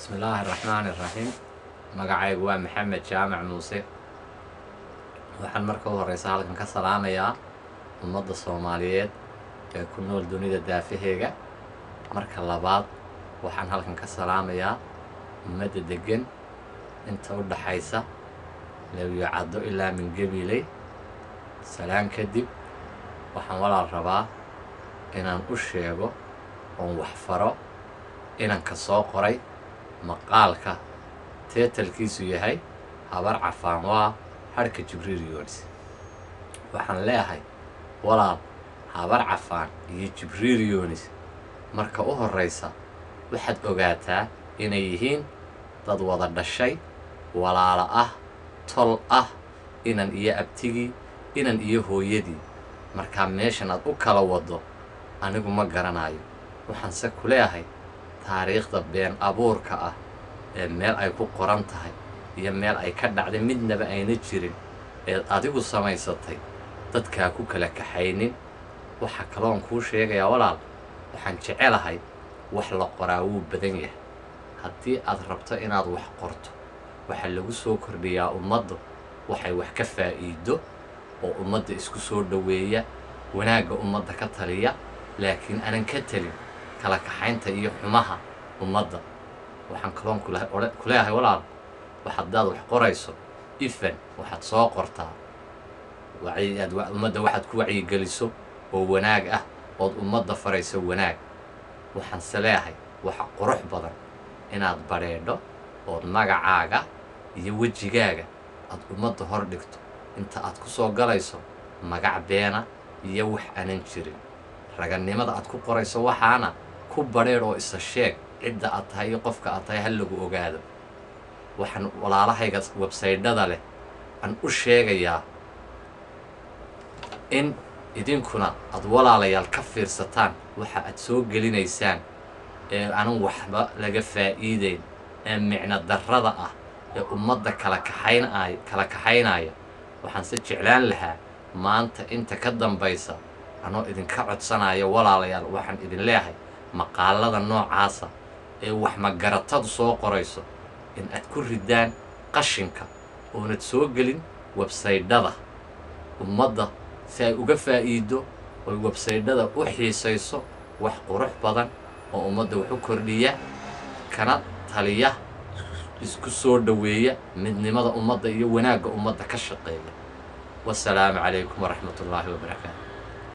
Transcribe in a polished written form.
بسم الله الرحمن الرحيم. magacaygu waa maxamed jaamac muuse. waxaan marka u horeysa halkan ka salaamayaa ummadda Soomaaliyeed ee ku nool dunida daafaheega. marka labaad waxaan halkan ka salaamayaa ummadda degan inta u dhaxaysa Leeyo Caddo ilaa Mingabiley. salaan kadib waxaan walaal rabaa inaan u sheego oo wax faro inaan ka soo qoray maqaalka teetalkiisu yahay habar cafaan waa harka Jibriil Yoonis. waxaan leeyahay walaal habar cafaan iyo Jibriil Yoonis marka u horeysa waxaad ogaataa inay yihiin dad wada dhashay walaala ah tol ah inan iyo abtigii inan iyo hooyadii. marka meeshan aad u kala wado anigu ma garanayo. waxaan se ku leeyahay taariikhda been abuurka ah ee meel ay ku qoran tahay iyo meel ay ka dhacday midnaba ayna jirin ee adigu samaysatay dadkaa ku kala kaxaynin. waxa kaloon kuu sheegayaa walaal waxaan jecelahay wax la qoraa wuu badan yahay. haddii aad rabto inaad wax qorto waxa lagu soo kordhiyaa ummaddu waxay wax ka faa'iido oo ummadda isku soo dhaweeya wanaagga ummadda ka taliya laakiin aanan ka talin kala kaxaynta iyo xumaha ummadda. waxaan kaloon ku leeyahay walaal waxaad wax qorayso ifan waxaad soo qortaa ummadda waxaad ku wacyigeliso oo wanaag ah ood ummadda farayso wanaag. waxaan se leeyahay waxa qurux badan inaad badheedho ood magacaaga iyo wejigaaga aad ummadda hor dhigto inta aad ku soo galayso magac beena iyo wax aanan jirin. ragannimada aad ku qorayso waxaana ku badheedh oo isa sheeg cidda aad tahay iyo qofka aad tahay hal lagu ogaado. waxaan walaalahayga websaydyada leh aan u sheegayaa in idinkuna aad walaalayaal ka fiirsataan waxa aad soo gelinaysaan ee aanan waxba laga faa'iideyn ee micno darrada ah ee ummadda kala kaxaynaya. waxaan se jeclaan lahaa maanta inta ka dambaysa anoo idinka codsanayo walaalayaal waxaan idin leeyahay maqaalada noocaasa ee wax magaratadu soo qorayso in aad ku ridaan qashinka oonad soo gelin websaydyada ummadda si ay uga faa'iido oo websaydyada u xiisayso wax qurux badan oo ummadda wax u kordhiya kana taliya isku soo dhaweeya midnimada ummadda iyo wanaagga ummadda ka shaqeeya. wassalaamu calaykum waraxmatullaahi wabarakaatu.